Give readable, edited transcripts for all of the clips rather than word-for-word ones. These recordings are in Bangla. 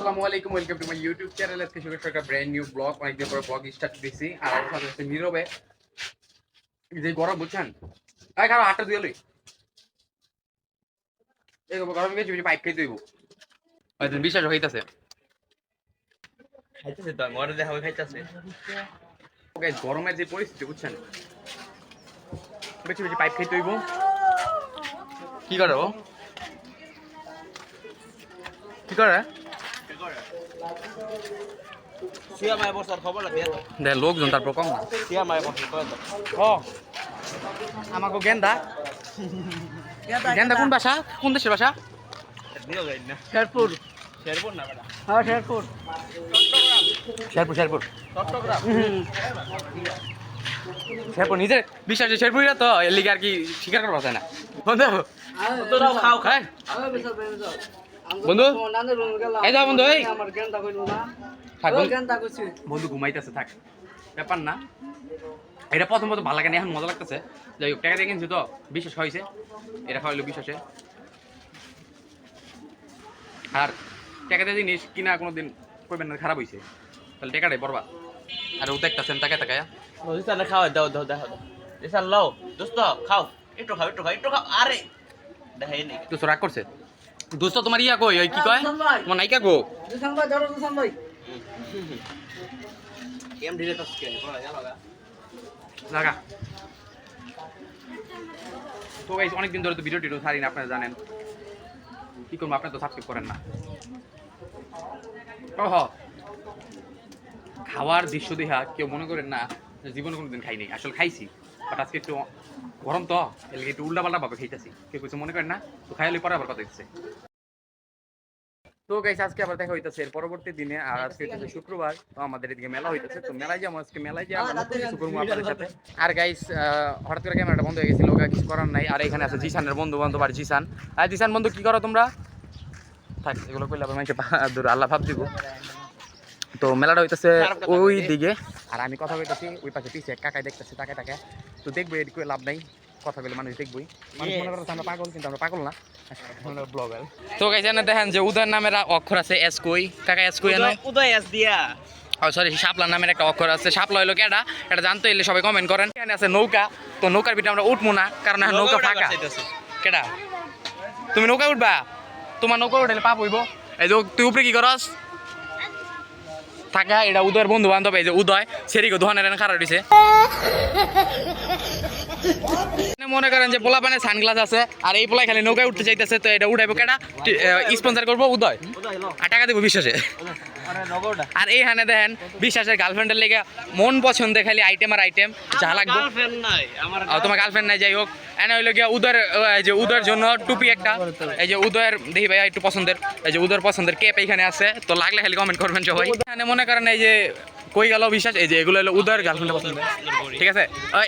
আসসালামু আলাইকুম, welcome to my YouTube channel. আজকে শুরু করছি একটা ব্র্যান্ড নিউ ব্লগ। অনেকদিন পরে ব্লগ স্টার্ট দিছি। আর আমার সাথে আছে নীরবে। যে গরম বুঝছেন, এই খারাপ হাতটা ধুয়ে লই। এই গরম গেছে, পাইপ খেয়ে দিব। হয়তো বিশ্বাস হইতাছে, খাইতেছে তো মরে দেখা খাইতেছে। ওকে, গরমের যে পরিস্থিতি বুঝছেন, বেশি বেশি পাইপ খেতে হইব। কি করে ও, কি করে সিয়া মায় বসার খবর লাগে দেখ লোকজন তারপর কম না। সিয়া মায় বসার খবর দাও। ও আমাকে গেন্দা গেন্দা কোন ভাষা, কোন দেশের ভাষা? দিও যাই না শেরপুর। শেরপুর না বেটা, হ্যাঁ শেরপুর, শেরপুর শেরপুর চট্টগ্রাম। শেরপুর নিজের বিশ্বাস, শেরপুরিরা তো এর লিগে আর কি স্বীকার করবা যায় না বন্ধু। তোরাও খাও খাও। হ্যাঁ বন্ধু, এই যাও বন্ধু, এই থাক বন্ধু, ঘুমাইতেছে, থাক ব্যাপার না। এটা প্রথম প্রথম ভালো লাগে না, এখন মজা লাগতেছে। যাই হোক, টাকা দিয়ে কিনছি তো বিশ্বাস হয়েছে, এটা খাওয়াইলো বিশ্বাসে। আর টাকা দিয়ে জিনিস কিনা কোনোদিন করবেন না, খারাপ হয়েছে তাহলে টাকাটাই বরবাদ। আর ও দেখতেছেন তাকে তাকায়। দিশানে খাওয়া দাও দাও দাও দিশান লও দোস্ত খাও, একটু খাও একটু খাও একটু খাও। আরে দেখাই নেই তো রাগ করছে দোস্ত, তোমার ইয়া কই, ওই কি কয় তোমার নায়িকা গো। গেম দিলে তো স্ক্রিন পড়া গেল গা। লাগা তো গাইস, অনেকদিন ধরে তো ভিডিও টিডিও ছাড়ি না, আপনারা জানেন। কি করবো, আপনারা তো সাবস্ক্রাইব করেন না। ওহ, খাওয়ার দৃশ্য দেখা কেউ মনে করেন না যে জীবনে কোনোদিন খাই নাই, আসলে খাইছি, বাট আজকে একটু গরম তো এর লিগে একটু উল্টা পাল্টা ভাবে খাইতেছি। কেউ কিছু মনে করেন না, তো খাইলে পরে আবার কথা দিচ্ছে। তো গাইস, আজকে আবার দেখা হইতেছে এর পরবর্তী দিনে। আর আজকে হচ্ছে শুক্রবার, তো আমাদের এদিকে মেলা হইতেছে, তো মেলায় যাবো আজকে। মেলায় যাবো কিছু করবো আপনাদের সাথে। আর গাইস, হঠাৎ করে ক্যামেরাটা বন্ধ হয়ে গেছিল, কিছু করার নাই। আর এখানে আছে জিসানের বন্ধু বান্ধব, আর জিসান। আর জিসান বন্ধু, কি করো তোমরা? থাক, এগুলো কইলে আবার মাইকে দূর আল্লাহ ভাব দিব। তো মেলাটা হইতেছে ওই দিকে, আর আমি কথা বলতেছি ওই পাশে পিছিয়ে কাকাই দেখতেছি তাকে তাকে। তো দেখবো, এদিকে করে লাভ নাই, কথা বলে মানুষ দেখবই। মানুষ মনে করছে আমরা পাগল, কিন্তু আমরা পাগল না, ব্লগার। তো গাইস, এনে দেখেন যে উদয় নামের অক্ষর আছে, এস কই কাকা, এস কই এনে উদয় এস দিয়া। ও সরি, শাপলা নামের একটা অক্ষর আছে। শাপলা হইলো কেডা, এটা জানতে এলে সবাই কমেন্ট করেন। এখানে আছে নৌকা, তো নৌকার ভিতরে আমরা উঠবো না, কারণ এখন নৌকা ফাঁকা। কেডা তুমি নৌকা উঠবা? তোমার নৌকা উঠলে পাপ হইব। এই যে তুই উপরে কি করস থাকা, এটা উদয়ের বন্ধু বান্ধব। এই যে উদয় সেরিগো দোহানের খারাপ দিছে। মনে করেন যে পোলা পানে সানগ্লাস আছে, আর এই পোলাই খালি নৌকায় উঠতে চাইতেছে, তো এটা উঠাইবো কেডা, স্পন্সর করবো উদয়, আর টাকা দেবো বিশ্বাসে। আর এইখানে দেখেন বিশ্বাসের গার্লফ্রেন্ডের লেগে মন পছন্দের খালি আইটেম আর আইটেম যা লাগবে। তোমার গার্লফ্রেন্ড নাই, যাই হোক। এনে হইলো গিয়া উদয়ের, যে উদয়ের জন্য টুপি একটা, এই যে উদয়ের দেখি ভাইয়া একটু পছন্দের, এই যে উদয়ের পছন্দের কেপ এইখানে আছে, তো লাগলে খালি কমেন্ট করবেন সবাই। এখানে মনে করেন এই যে কই গেল বিশ্বাস, এই যে এগুলো হলো উদয়ের গার্লফ্রেন্ড পছন্দ, ঠিক আছে।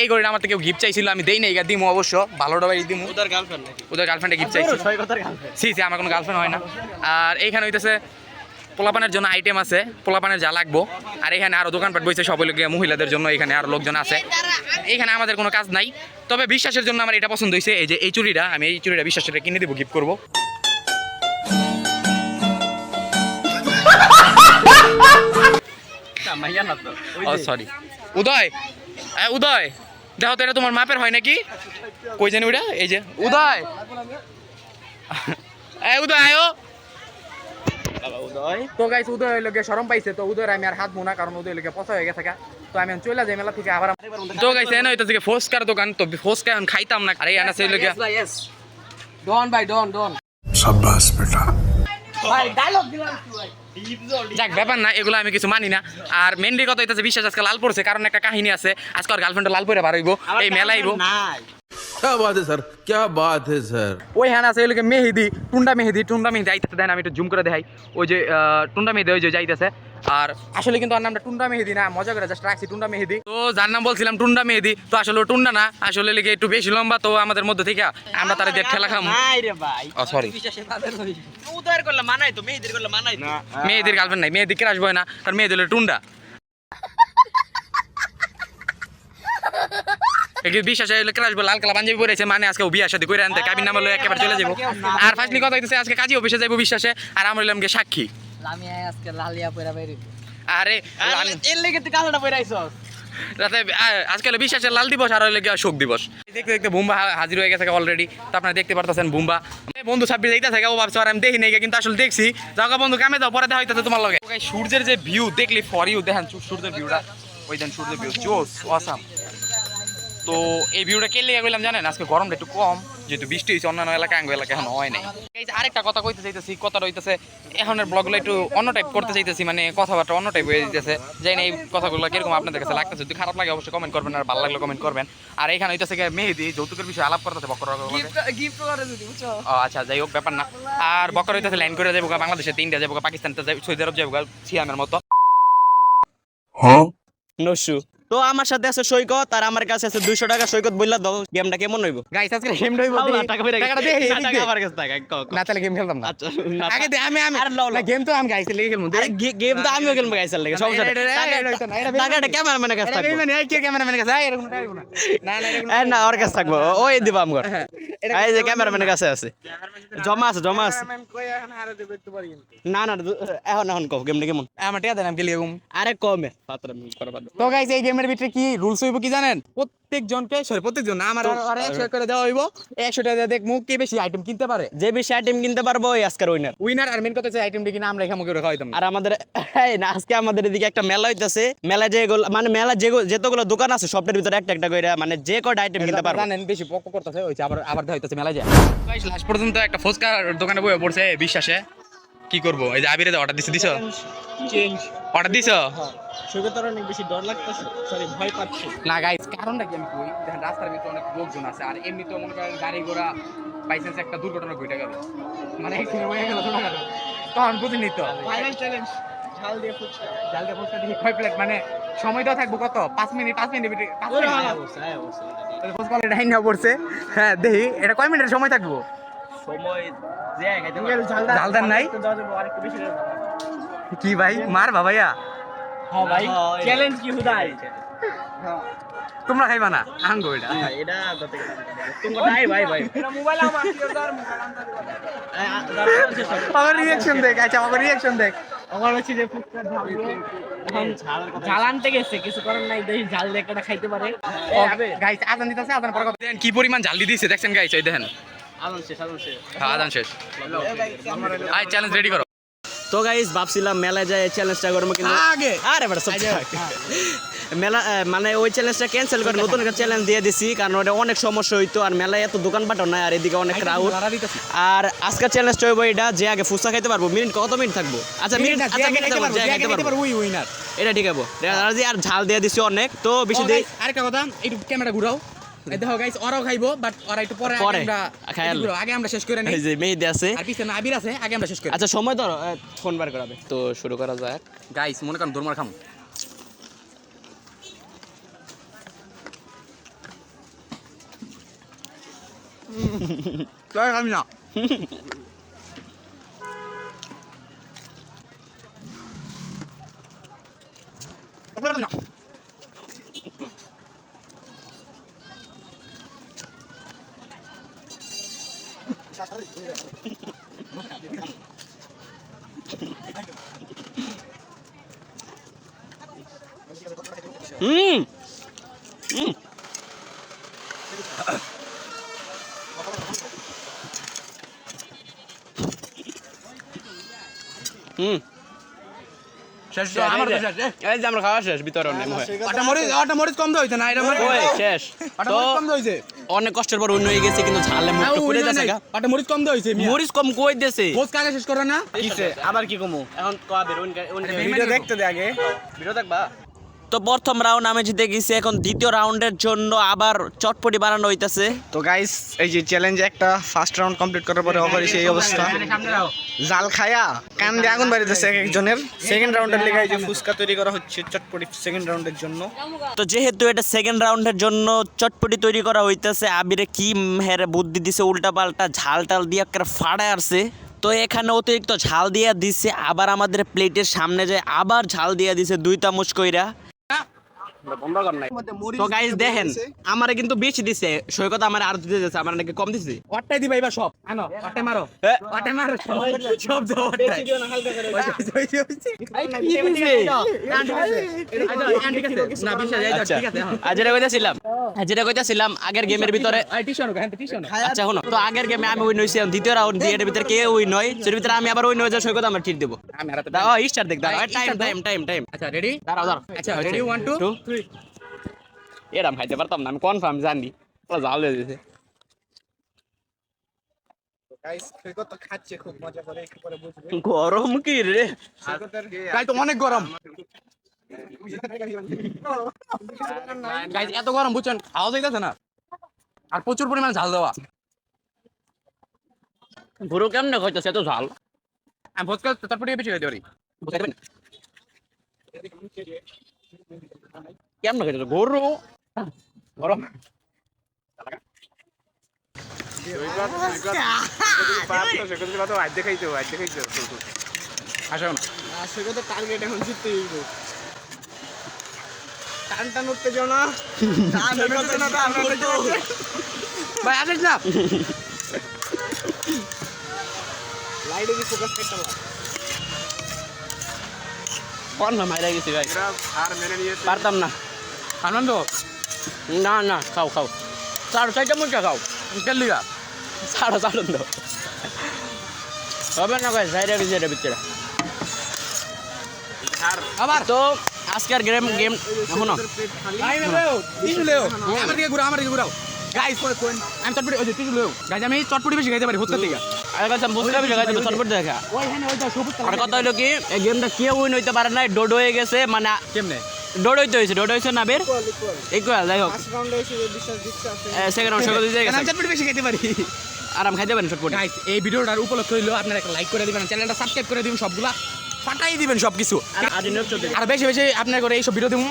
এই ঘড়িটা আমার তো কেউ গিফট চাইছিল, আমি দেই নাই, দিমু অবশ্য, ভালো ডবাই দিমু। উদয়ের গার্লফ্রেন্ডে গিফট চাইছি। সি আমার কোনো গার্লফ্রেন্ড হয় না। আর এইখানে হইতেছে পোলাপানের জন্য আইটেম আছে, পোলাপানের যা লাগবো। আর এখানে আরো দোকানপাট বইছে সব লোক মহিলাদের জন্য, এখানে আরো লোকজন আছে। এখানে আমাদের কোনো কাজ নাই, তবে বিশ্বাসের জন্য আমার এটা পছন্দ হয়েছে। এই যে এই চুড়িটা, আমি এই চুড়িটা বিশ্বাসের কিনে দিব, গিফট করবো। সরি উদয়, উদয় দেখো তো, এটা তোমার মাপের হয় নাকি? কই জানি ওটা, এই যে উদয়, উদয় আয়ো। তো গাইস, উদয় লোকে শরম পাইছে, তো উদয়ের আমি আর হাত মোনা, কারণ উদয় লোকে পচা হয়ে গেছে। তো আমি চলে যাই মেলা থেকে আবার। তো গাইস, এনে হইতেছে ফোস্কার দোকান, তো ফোস্কা এখন খাইতাম না। আর এই আনা সেই লোকে ডন ভাই ডন ডন, शाबाश बेटा। ভাই ডায়লগ দিলাম কি ভাই। যাক, ব্যাপার না, এগুলো আমি কিছু মানি না। আর মেনলি কথা হইতেছে বিশ্বাস আজকে লাল পড়ছে, কারণ একটা কাহিনী আছে। আজকে আর গার্লফ্রেন্ড লাল পরে বার হইব, এই মেলা আইব। क्या बात है सर, क्या बात है सर। ওই হ্যাঁ আছে এগুলোকে মেহেদি, টুন্ডা মেহেদি আইতেছে। দেন আমি একটু জুম করে দেখাই, ওই যে টুন্ডা মেহেদি ওই যে যাইতেছে। আর আসলে কিন্তু আর নামটা টুন্ডা মেহেদি না, মজা করে জাস্ট রাখছি টুন্ডা মেহেদি। তো যার নাম বলছিলাম টুন্ডা মেহেদি, তো আসলে টুন্ডা না, আসলে লিগে একটু বেশি লম্বা, তো আমাদের মধ্যে থেকে আমরা তারা দিয়ে ঠেলা খাম। নাই রে ভাই, ও সরি, উদয়ের করলে মানাই তো, মেহেদির করলে মানাই না। মেহেদির গার্লফ্রেন্ড নাই, মেহেদি ক্রাশ বয় না, কারণ মেহেদি হলো টুন্ডা। বিশ্বাসে ক্লাস লাল কালা পাঞ্জাবি পরেছে, মানে আজকে বিয়ে শাদী করে আনতে কাবির নাম হলো একেবারে চলে যাবো। আর ফার্স্টলি কথা হইতেছে আজকে কাজী অফিসে যাবো বিশ্বাসে, আর আমরা হইলাম সাক্ষী। লামিয়া আজকে লালিয়া পয়রা বাইরে আরে এর লেগে তুই কালোটা পরে আইছস রাতে আজকাল বিশ্বাসের লাল দিবস আর হইলে গিয়া শোক দিবস দেখতে দেখতে বুম্বা হাজির হয়ে গেছে অলরেডি। তো আপনারা দেখতে পারতেছেন বুম্বা বন্ধু 26 যাইতেছে ও ভাবছে আর আমি দেখি নাই কিন্তু আসলে দেখছি। যাও বন্ধু কামে যাও পরে দেখা হইতেছে তোমার লগে। সূর্যের যে ভিউ দেখলি ফর ইউ দেখেন সূর্যের ভিউটা ওই দেন সূর্যের ভিউ জোস অসাম। তো এই ভিউটা কে লেগে গেলাম জানেন আজকে গরমটা একটু কম যেহেতু বৃষ্টি হয়েছে অন্যান্য এলাকা আঙ্গ এলাকা এখন হয় নাই। এই যে আরেকটা কথা কইতে চাইতেছি কথাটা হইতেছে এখনের ব্লগগুলো একটু অন্য টাইপ করতে চাইতেছি মানে কথাবার্তা অন্য টাইপ হয়ে যেতেছে জানি না এই কথাগুলো কিরকম আপনাদের কাছে লাগতেছে। যদি খারাপ লাগে অবশ্যই কমেন্ট করবেন আর ভালো লাগলে কমেন্ট করবেন। আর এখানে হইতেছে মেহেদি যৌতুকের বিষয়ে আলাপ করতেছে বকর গিফট করে যদি বুঝছো ও আচ্ছা যাই হোক ব্যাপার না। আর বকর হইতেছে লাইন করে যাবো বাংলাদেশে 3টা যাবো পাকিস্তানতে যাবো সৌদি আরব যাবো সিয়ামের মতো। নসু তো আমার সাথে আছে সৈকত আর আমার কাছে আছে 200 টাকা। সৈকত বললা দাও গেমটা কেমন হইব? গাইস আজকে গেম হইবো টাকাটা দে টাকা আমার কাছে টাকা না তাহলে গেম খেলতাম না। আচ্ছা আগে দে আমি আরে লও, লও। গেম তো আমি গাইস লেগে খেলমু আরে গেম তো আমিও খেলবো গাইসার লাগে সমস্যা নাই। টাকাটা ক্যামেরাম্যানের কাছে থাকবে। এই না ওর কাছে থাকবো ওই দিব আমগর। এই যে ক্যামেরাম্যানের কাছে আছে জমা আছে জমা আছে। না না এখন কও গেমটা কেমন? আমার টিয়া দেন আমি খেলি এরকম। আরে কমে 17 মিনিট করা পারবো। তো গাইস এই গেমের ভিতরে কি রুলস হইব কি জানেন? প্রত্যেকজন না আমার আর 100 করে দেওয়া হইব। 100 টাকা দেখমু কে বেশি আইটেম কিনতে পারে। যে বেশি আইটেম কিনতে পারবো ওই আজকের উইনার। উইনার আর মেন কথা হচ্ছে আইটেম কিনা আমরা এখানে মুখে খাওয়াইতাম। আর আমাদের এই না আজকে আমাদের এদিকে একটা মেলা হইতাছে। মেলা যেগুলো মানে মেলা যেতগুলো দোকান আছে সবটার ভিতরে একটা একটা করে মানে যে কয়টা আইটেম কিনতে পারবো। জানেন বেশি পক করতেছে হইছে আবার দেখা হইতাছে মেলা যায়। গাইস লাস্ট পর্যন্ত একটা ফুচকার দোকানে বসে পড়ছে বিশ্বাসে কি করব এই যে আবিরে অর্ডার দিছো চেঞ্জ অর্ডার দিছো সুগতর অনেক বেশি ডর লাগতেছে সরি ভয় পাচ্ছি। না গাইস কারণটা কি আমি কই দেখেন রাস্তার ভিতরে অনেক লোকজন আছে আর এমনি তো মনে করেন গাড়ি ঘোড়া বাইসেন্স একটা দুর্ঘটনা ঘটে গেল মানে এখানে হয়ে গেল ছোটখাটো তখন বুঝিনি তো ফাইনাল চ্যালেঞ্জ ঝাল দিয়ে ফুচকা দেখি কয় প্লেট মানে সময় দেওয়া থাকবো কত 5 মিনিট 5 মিনিট ফুচকা অলরেডি ডাইন নেওয়া পড়ছে। হ্যাঁ দেখি এটা কয় মিনিটের সময় থাকবো সময় যে খাইতে ঝাল দেন নাই আরেকটু বেশি কি ভাই মার ভাইয়া হ্যাঁ ভাই চ্যালেঞ্জ কি হুদাই তোমরা খাইবা না আঙ্গো এটা এটা কত তুমি নাই ভাই ভাই এটা মোবাইল আমার কি ওর আমার রিঅ্যাকশন দেখ আচ্ছা আমার রিঅ্যাকশন দেখ আমার হচ্ছে যে ফুচকা ঢালবো এখন ঝাল আনতে গেছে কিছু করার নাই দেখি ঝাল দিয়ে একটা খাইতে পারে। গাইস আজান দিতেছে আজান পরে কথা দেখেন কি পরিমাণ ঝাল দিয়ে দিয়েছে দেখছেন গাইস এই দেখেন আজান শেষ হ্যাঁ আজান শেষ আই চ্যালেঞ্জ রেডি করো। তো গাইস ভাবছিলাম মেলায় যায় চ্যালেঞ্জটা করবো কিন্তু আগে আরে বেটা সব মেলা মানে ওই চ্যালেঞ্জটা ক্যান্সেল করে নতুন একটা চ্যালেঞ্জ দিয়ে দিছি কারণ ওটা অনেক সমস্যা হইতো আর মেলায় এত দোকানপাটও নাই আর এদিকে অনেক ক্রাউড। আর আজকের চ্যালেঞ্জটা হইব এটা যে আগে ফুচকা খাইতে পারবো মিনিট কত মিনিট থাকবো? আচ্ছা মিনিট আচ্ছা মিনিট খাইতে পারবো ওই উইনার এটা ঠিক আছে। আর ঝাল দিয়ে দিছি অনেক তো বেশি দেই। আরেকটা কথা একটু ক্যামেরা ঘুরাও এই দেখো গাইস ওরাও খাইবো বাট ওরা একটু পরে আমরা আগে আমরা শেষ করে নেই। এই যে মেহেদি আছে আর পিছনে আবির আছে আগে আমরা শেষ করি। আচ্ছা সময় ধরো ফোন বার করাবে তো শুরু করা যাক। গাইস মনে করেন দরমার খামু তাই খামি না হুম হুম শেষ তো আমার তো শেষ এই যে আমরা খাওয়া শেষ ভিতরে অনেক আটা মরিচ কম হইছে না এটা ওই শেষ আটা তো মরিচ কম হইছে অনেক কষ্টের পর অন্য হয়ে গেছে কিন্তু ঝালে মুখটা পুড়ে যাচ্ছে গা। আটা মরিচ কম হইছে মরিচ কম কই দেছে পোস্ট কাগে শেষ করে না কিসে আবার কি কমু এখন কবে ভিডিও দেখতে দে আগে ভিডিও দেখবা। তো প্রথম রাউন্ড আমি জিতে গেছি এখন দ্বিতীয় রাউন্ডের জন্য আবার চটপটি বানানো হইতাছে। তো গাইস এই যে চ্যালেঞ্জে একটা ফার্স্ট রাউন্ড কমপ্লিট করার পরে অফার এই অবস্থা জাল খায়া কান দিয়ে আগুন বাড়িতেছে এক একজনের। সেকেন্ড রাউন্ডের লেগে এই যে ফুচকা তৈরি করা হচ্ছে চটপটি সেকেন্ড রাউন্ডের জন্য। তো যেহেতু এটা সেকেন্ড রাউন্ডের জন্য চটপটি তৈরি করা হইতাছে আবিরে কি হেরে বুদ্ধি দিছে উল্টা পাল্টা ঝাল টাল দিয়ে একটা ফাড়ে আসছে। তো এখানে অতিরিক্ত ঝাল দিয়া দিছে আবার আমাদের প্লেটের সামনে যায় আবার ঝাল দিয়া দিছে 2 চামচ কইরা। বন্ধ কর নাই তো গাইস দেখেন আমারে কিন্তু বেশি দিছে সৈকত আমার আর দিতে যাচ্ছে আমার নাকি কম দিছে ওটাই দিবা এবার সব আনো ওটাই মারো ওটাই মারো সব দাও ওটাই না বিশ্বাস এই আচ্ছা ঠিক আছে আজ যেটা কইতাছিলাম আগের গেমের ভিতরে আচ্ছা শোনো তো আগের গেমে আমি উইন হইছি দ্বিতীয় রাউন্ড দিয়ে এর ভিতরে কে উইন হয় সের ভিতরে আমি আবার উইন হয়ে যাই সৈকত আমার ট্রিট দেব আমি হারাতে দাও স্টার দেখ দাও টাইম আচ্ছা রেডি দাঁড়াও আচ্ছা রেডি 1 2 3 এরাম খাইতে পারতাম না আমি কনফার্ম জানি পুরো জাল হয়ে দিয়েছে গাইস সৈকত তো খাচ্ছে খুব মজা করে একটু পরে বুঝবে গরম কি রে সৈকতের গাইস তো অনেক গরম গাইস এত গরম বুঝছেন খাওয়া যাইতেছে না আর প্রচুর পরিমাণ ঝাল দেওয়া পুরো কেমনে খাইতেছে এত ঝাল আমি ভোজকা তারপরে বেশি খাইতে পারি বুঝতে পারবেন কেমনে খাইতেছে গরু গরম আসো না সৈকতের টার্গেট এখন জিততে হইব টান উঠতে যাও না ভাই আসিস না লাইটে কি ফোকাস করতে পারো কোন না মাইরা গেছে ভাই পারতাম না আনন্দ না না খাও খাও চার চারটা মুচা খাও কেন লিগা ছাড়ো ছাড়ো তো হবে না ভাই সাইডে গেছে এটা ভিতরে আবার তো আজকের গেম এখনো ভাই মেলেও টিস্যু লেও আমার দিকে ঘুরাও গাইস আমি চটপটি ওই যে টিস্যু লেও গাইস আমি চটপটি বেশি খাইতে পারি ভোজকা থেকে আর কথা বুঝতে পারছি গাইতে চটপট দেখা ওইখানে ওইটা সবুজ আর কথা হলো কি এই গেমটা কেউ উইন হইতে পারে না ডোডো হয়ে গেছে মানে কেমনে ডোডো হইছে না বের ইকুয়াল যাই হোক ফার্স্ট রাউন্ডে এসে বিশ্বাস দিচ্ছে আছে সেকেন্ড রাউন্ড সকালে দিয়ে আমি গেছে চটপটি বেশি খাইতে পারি আরাম খাইতে পারেন চটপট গাইস এই ভিডিওটার উপলক্ষ হইলো আপনারা একটা লাইক করে দিবেন চ্যানেলটা সাবস্ক্রাইব করে দিবেন সবগুলা ফাটাই দিবেন সবকিছু আর নীরব চৌধুরী আর বেশি বেশি আপনার করে এইসব ভিডিও দিবো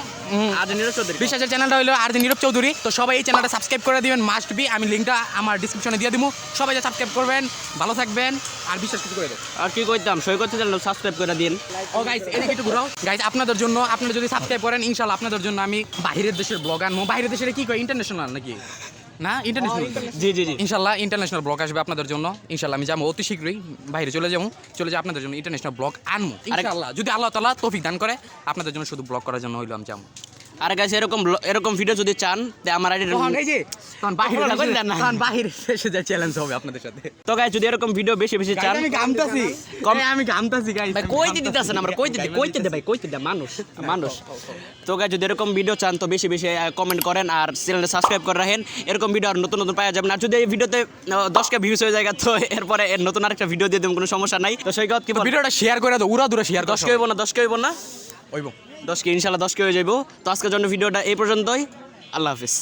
আর নীরব চৌধুরী বিশ্বাসের চ্যানেলটা হলো আর নীরব চৌধুরী তো সবাই এই চ্যানেলটা সাবস্ক্রাইব করে দিবেন মাস্ট বি আমি লিঙ্কটা আমার ডিসক্রিপশনে দিয়ে দিব সবাই যা সাবস্ক্রাইব করবেন ভালো থাকবেন আর বিশ্বাস কিছু করে দেন আর কি কইতাম সৈকত চ্যানেল সাবস্ক্রাইব করে দিন ও গাইস এদিকে একটু ঘুরাও গাইস আপনাদের জন্য আপনারা যদি সাবস্ক্রাইব করেন ইনশাআল্লাহ আপনাদের জন্য আমি বাইরের দেশের ব্লগ আনবো বাইরের দেশের কি কয় ইন্টারন্যাশনাল নাকি না ইন্টারন্যাশনাল জি জি জি ইনশাআল্লাহ ইন্টারন্যাশনাল ব্লগ আসবে আপনাদের জন্য ইনশাআল্লাহ আমি যাবো অতি শীঘ্রই বাইরে চলে যাবো আপনাদের জন্য ইন্টারন্যাশনাল ব্লগ আনবো ইনশাআল্লাহ যদি আল্লাহ তাআলা তৌফিক দান করে আপনাদের জন্য শুধু ব্লগ করার জন্য হইলো আমি যাবো আর গাইস এরকম ভিডিও যদি চান তে আমার আইডি তখন এই যে তখন বাইরে এসে যা চ্যালেঞ্জ হবে আপনাদের সাথে তো গাইস যদি এরকম ভিডিও বেশি বেশি চান আমি ঘামতাছি গাইস ভাই কইতে দিতেছেন আমরা কইতে দে মানুষ তো গাইস যদি এরকম ভিডিও চান তো বেশি বেশি কমেন্ট করেন আর চ্যানেলটা সাবস্ক্রাইব করে রাখেন এরকম ভিডিও আর নতুন নতুন পাওয়া যাবে না আর যদি এই ভিডিওতে 10কে ভিউজ হয়ে যায় তো এরপরে এর নতুন আরেকটা ভিডিও দিয়ে দেব কোনো সমস্যা নাই তো সেই কথা কি ভিডিওটা শেয়ার করে দাও উড়া দূরে শেয়ার 10কে হইব না হইব 10কে ইনশাআল্লাহ 10কে হয়ে যাইব তো আজকের জন্য ভিডিওটা এই পর্যন্তই আল্লাহ হাফেজ